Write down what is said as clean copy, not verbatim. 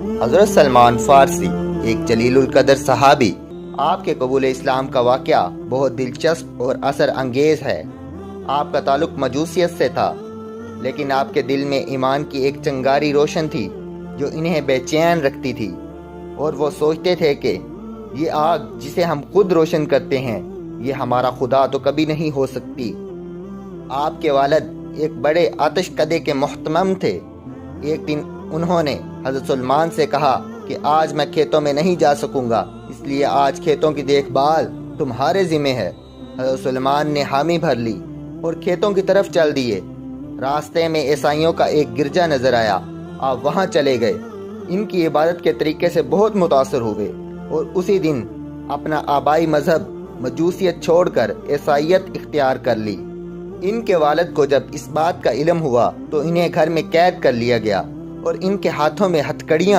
حضرت سلمان فارسی ایک جلیل القدر صحابی، آپ کے قبول اسلام کا واقعہ بہت دلچسپ اور اثر انگیز ہے۔ آپ کا تعلق مجوسیت سے تھا، لیکن آپ کے دل میں ایمان کی ایک چنگاری روشن تھی جو انہیں بے چین رکھتی تھی، اور وہ سوچتے تھے کہ یہ آگ جسے ہم خود روشن کرتے ہیں، یہ ہمارا خدا تو کبھی نہیں ہو سکتی۔ آپ کے والد ایک بڑے آتش کدے کے محتمم تھے۔ ایک دن انہوں نے حضرت سلمان سے کہا کہ آج میں کھیتوں میں نہیں جا سکوں گا، اس لیے آج کھیتوں کی دیکھ بھال تمہارے ذمہ ہے۔ حضرت سلمان نے حامی بھر لی اور کھیتوں کی طرف چل دیے۔ راستے میں عیسائیوں کا ایک گرجا نظر آیا، آپ وہاں چلے گئے، ان کی عبادت کے طریقے سے بہت متاثر ہوئے اور اسی دن اپنا آبائی مذہب مجوسیت چھوڑ کر عیسائیت اختیار کر لی۔ ان کے والد کو جب اس بات کا علم ہوا تو انہیں گھر میں قید کر لیا گیا اور ان کے ہاتھوں میں ہتھکڑیاں